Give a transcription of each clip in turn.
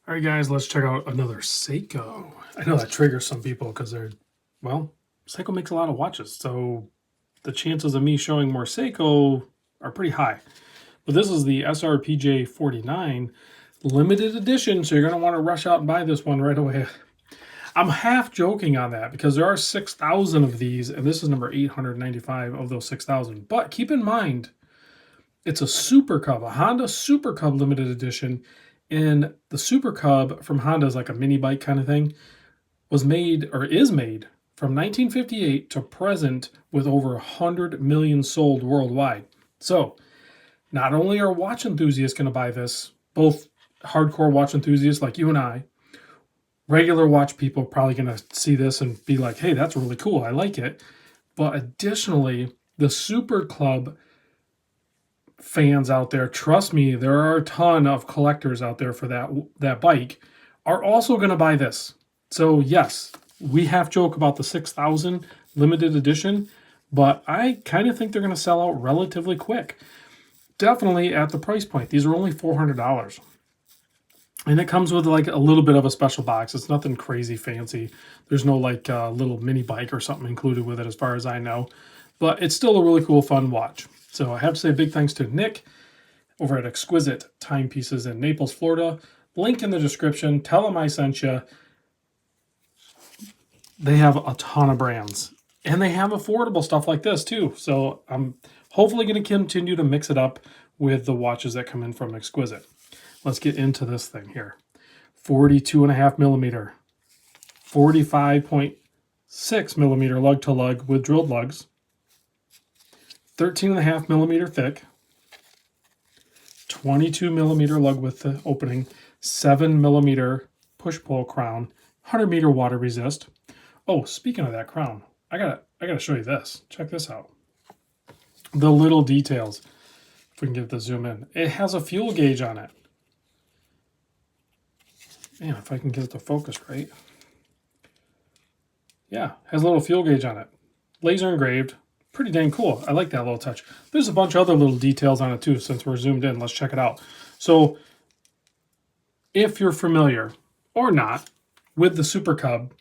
All right, guys, let's check out another Seiko. I know that triggers some people because Seiko makes a lot of watches, so the chances of me showing more Seiko are pretty high. But this is the SRPJ49 limited edition, so you're going to want to rush out and buy this one right away. I'm half joking on that because there are 6,000 of these, and this is number 895 of those 6,000. But keep in mind, it's a Super Cub, a Honda Super Cub limited edition. And the Super Cub from Honda is like a mini bike kind of thing, was made or is made from 1958 to present with over 100 million sold worldwide. So not only are watch enthusiasts going to buy this, both hardcore watch enthusiasts like you and I, regular watch people are probably going to see this and be like, hey, that's really cool. I like it. But additionally, the Super Club fans out there, trust me, there are a ton of collectors out there for that bike, are also going to buy this. So yes, we half joke about the 6,000 limited edition, but I kind of think they're going to sell out relatively quick. Definitely at the price point. These are only $400. And it comes with like a little bit of a special box. It's nothing crazy fancy. There's no like little mini bike or something included with it as far as I know. But it's still a really cool, fun watch. So I have to say a big thanks to Nick over at Exquisite Timepieces in Naples, Florida. Link in the description. Tell him I sent you. They have a ton of brands. And they have affordable stuff like this too. So I'm hopefully going to continue to mix it up with the watches that come in from Exquisite. Let's get into this thing here. 42.5 millimeter, 45.6 millimeter lug to lug with drilled lugs, 13.5 millimeter thick, 22 millimeter lug with the opening, 7 millimeter push pull crown, 100 meter water resist. Oh, speaking of that crown, I gotta show you this. Check this out. The little details. If we can get the zoom in, it has a fuel gauge on it. Man, if I can get it to focus right. Yeah, has a little fuel gauge on it. Laser engraved. Pretty dang cool. I like that little touch. There's a bunch of other little details on it too, since we're zoomed in. Let's check it out. So, if you're familiar, or not, with the Super Cub,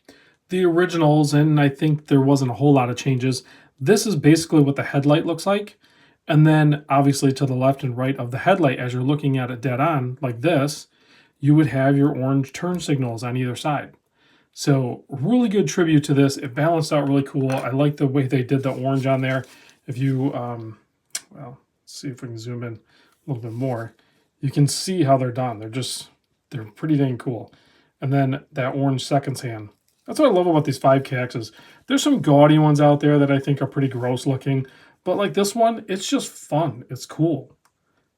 the originals, and I think there wasn't a whole lot of changes, this is basically what the headlight looks like. And then, obviously, to the left and right of the headlight, as you're looking at it dead on, like this, you would have your orange turn signals on either side. So really good tribute to this. It balanced out really cool. I like the way they did the orange on there. If you, well, let's see if we can zoom in a little bit more. You can see how they're done. They're pretty dang cool. And then that orange seconds hand. That's what I love about these 5KXs. There's some gaudy ones out there that I think are pretty gross looking. But like this one, it's just fun. It's cool.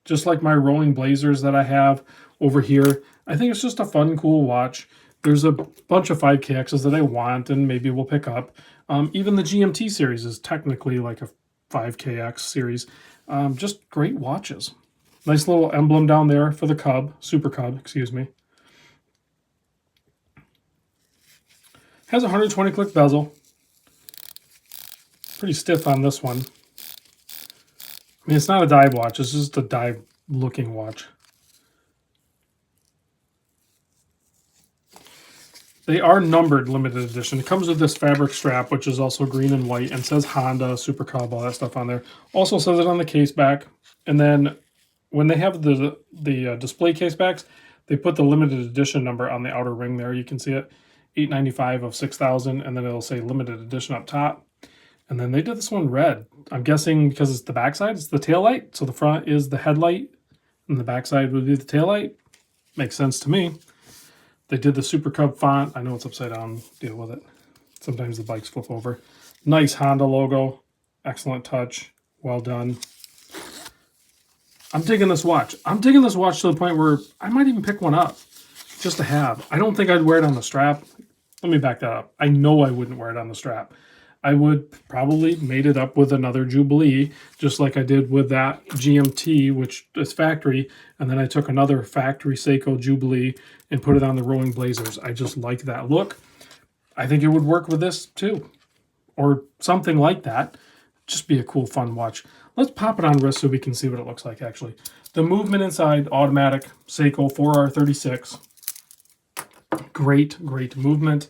Just like my rolling blazers that I have over here. I think it's just a fun, cool watch. There's a bunch of 5KXs that I want and maybe we'll pick up. Even the GMT series is technically like a 5KX series. Just great watches. Nice little emblem down there for the Cub, Super Cub, excuse me. Has a 120 click bezel. Pretty stiff on this one. I mean, it's not a dive watch. It's just a dive looking watch. They are numbered limited edition. It comes with this fabric strap, which is also green and white, and says Honda, Super Cub, all that stuff on there. Also says it on the case back. And then when they have the display case backs, they put the limited edition number on the outer ring there. You can see it, 895 of 6,000, and then it'll say limited edition up top. And then they did this one red. I'm guessing because it's the backside, it's the taillight. So the front is the headlight, and the backside would be the taillight. Makes sense to me. They did the Super Cub font. I know it's upside down. Deal with it. Sometimes the bikes flip over. Nice Honda logo. Excellent touch. Well done. I'm digging this watch. I'm digging this watch to the point where I might even pick one up just to have. I don't think I'd wear it on the strap. Let me back that up. I know I wouldn't wear it on the strap. I would probably made it up with another Jubilee, just like I did with that GMT, which is factory, and then I took another factory Seiko Jubilee and put it on the Rolling Blazers. I just like that look. I think it would work with this too, or something like that. Just be a cool, fun watch. Let's pop it on wrist so we can see what it looks like, actually. The movement inside, automatic, Seiko 4R36. Great movement.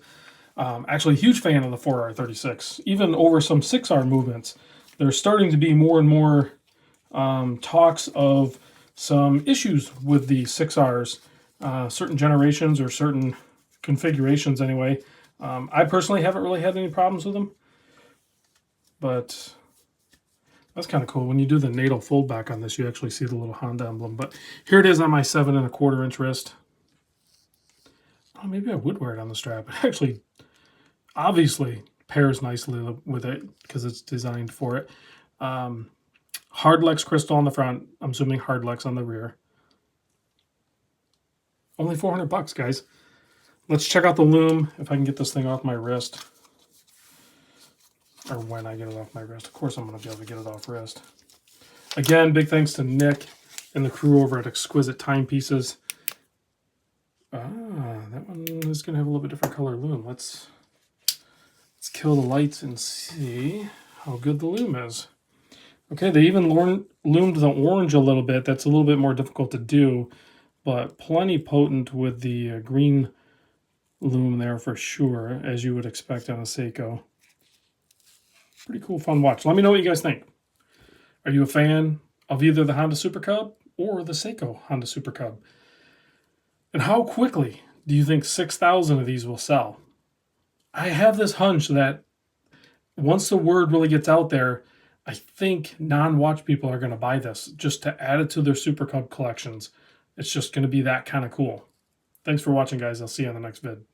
Actually, a huge fan of the 4R36. Even over some 6R movements, there's starting to be more and more talks of some issues with the 6Rs, certain generations or certain configurations anyway. I personally haven't really had any problems with them, but that's kind of cool. When you do the natal fold back on this, you actually see the little Honda emblem. But here it is on my 7¼ wrist. Oh, maybe I would wear it on the strap. It actually, obviously, pairs nicely with it because it's designed for it. Hardlex crystal on the front. I'm assuming Hardlex on the rear. Only $400, guys. Let's check out the loom, if I can get this thing off my wrist. Or when I get it off my wrist. Of course I'm going to be able to get it off wrist. Again, big thanks to Nick and the crew over at Exquisite Timepieces. That one is going to have a little bit different color loom. Let's kill the lights and see how good the loom is. Okay, they even loomed the orange a little bit. That's a little bit more difficult to do, but plenty potent with the green loom there for sure, as you would expect on a Seiko. Pretty cool, fun watch. Let me know what you guys think. Are you a fan of either the Honda Super Cub or the Seiko Honda Super Cub? And how quickly do you think 6,000 of these will sell? I have this hunch that once the word really gets out there, I think non-watch people are going to buy this just to add it to their Super Cub collections. It's just going to be that kind of cool. Thanks for watching, guys. I'll see you on the next vid.